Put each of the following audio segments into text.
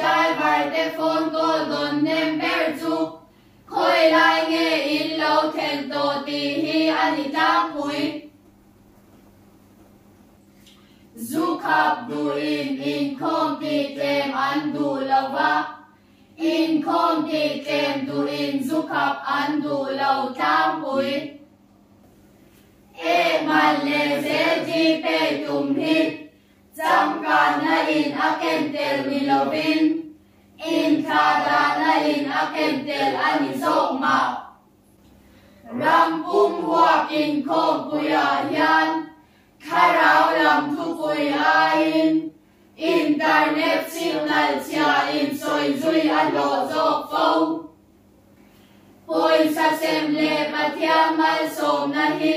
driver te phone call don number chu khoi lai nge in lo then to theih ani tang pui du khawp deuhin in khawp ti tlem an du lovang in khawp ti tlem deuhin du khawp an du lo tang pui e man le zetin pe tum hit cham kan na in aken tel mi lovin in khada na in aken tel ani zok ma ram pum huak in khawp puya hian erawh lam thu pui a in internet signal chia in soi zui a lo zok fo pui sa sem le pathiam mal som na hi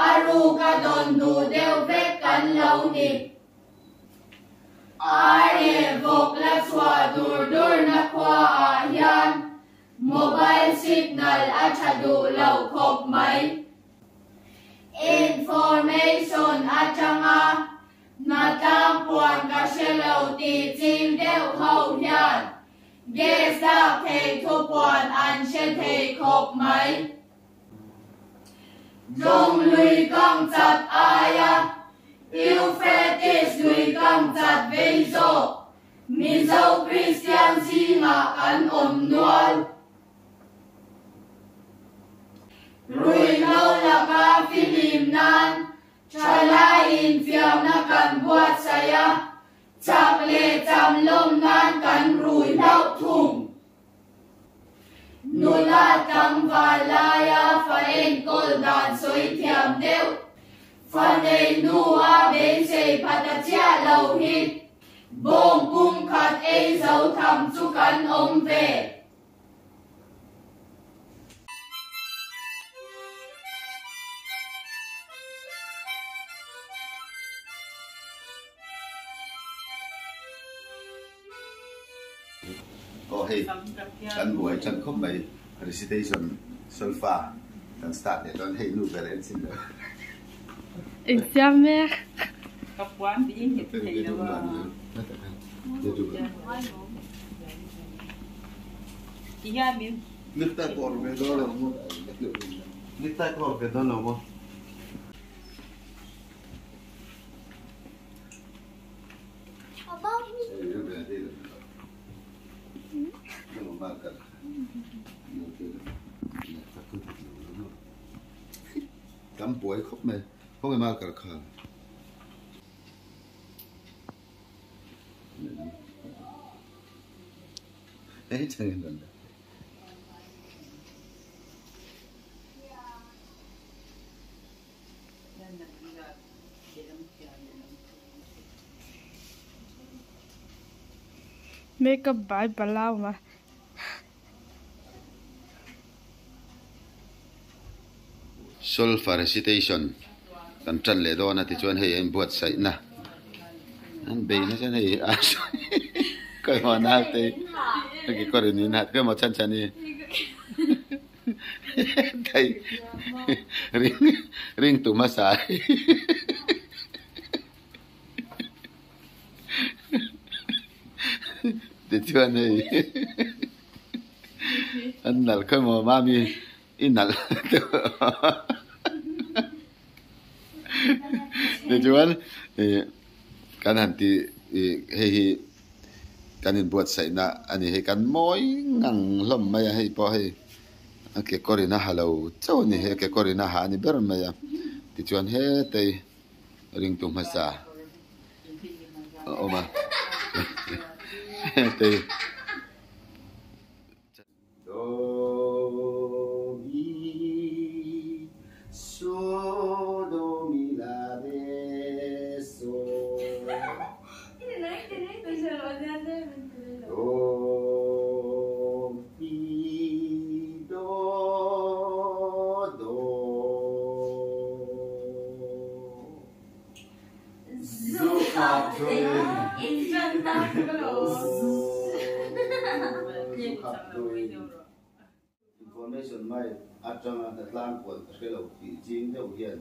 aru ka don du deu vek kan lo ni are vok la chua dur na kwa a hian mobile signal a thadu lo khop mai information atanga na tang puan ka shelo ti chim deu ho hian ge sa thei thu puan an she thei khop mai dong lui kang chat aya Euphrates lui kang chat vei zo mi zo Christian singa kan om nual Rui lo la ka phim nan chalai in fiam na kan buat saya chak le cham lom nan kan rui lau thum nula tang valaya fa en kol dan soi thiam deu fa nei nu a be se patachia lo hit bom pum khat ei zo tham chu kan om ve hey, kan buai chan khop mai recitation Solfa kan start để con hey nu về đến xin được. Exam me. Cấp quán đi hiệp thì đâu. Iya min. Nước ta còn về đó là không? Nước ta còn về đó là không? Cắm bụi khóc mày không ai mà cả khờ đấy chẳng yên lần make up by balau mà Solfa recitation kan chan le do na ti chuan hei em buat sai na an be na chan hei a kai ma na te ki ko ni na ke ma chan chan ni thầy ring tu ma sai ti chuan hei an nal kai ma ma mi inal để chuan kan han ti hei kan in buat sai na ani hei kan moi ngang hlom mai hei po hei ke korina halo chaw ni he ke korina ha ni ber mai ti chuan he te ring tu ma sa oma te information mai atanga da tlang kon khelo ti jing deu hian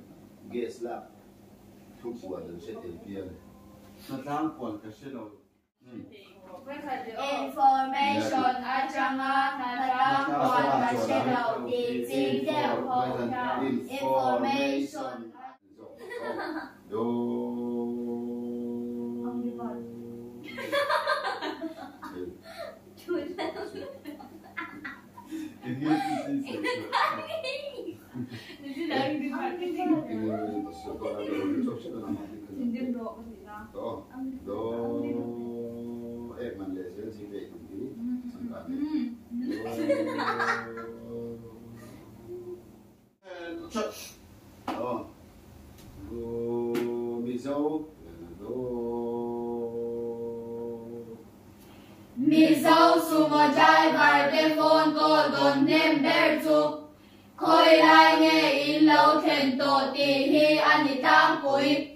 gas la thu puan den se te pian na tlang kon ka se lo Information ở trong nó còn là chế độ thì chính đều không information. Mình lệ sẽ chỉ về một tí đó mi dâu mi dâu su một trai và telephone cô đồn nêm bér chụp khôi lại nghe in lâu thèn tổ theih anh đi tam cùi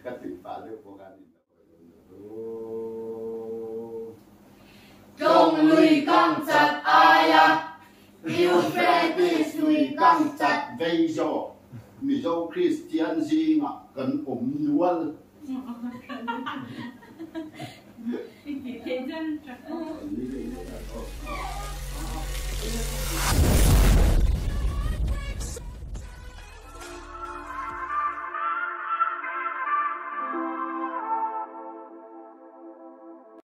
các tỉnh phá được cố gắng trong nuih căng chặt ai à yêu practice nuih căng chặt vây dò mi dâu Christian gì mà cần nuông Thì dân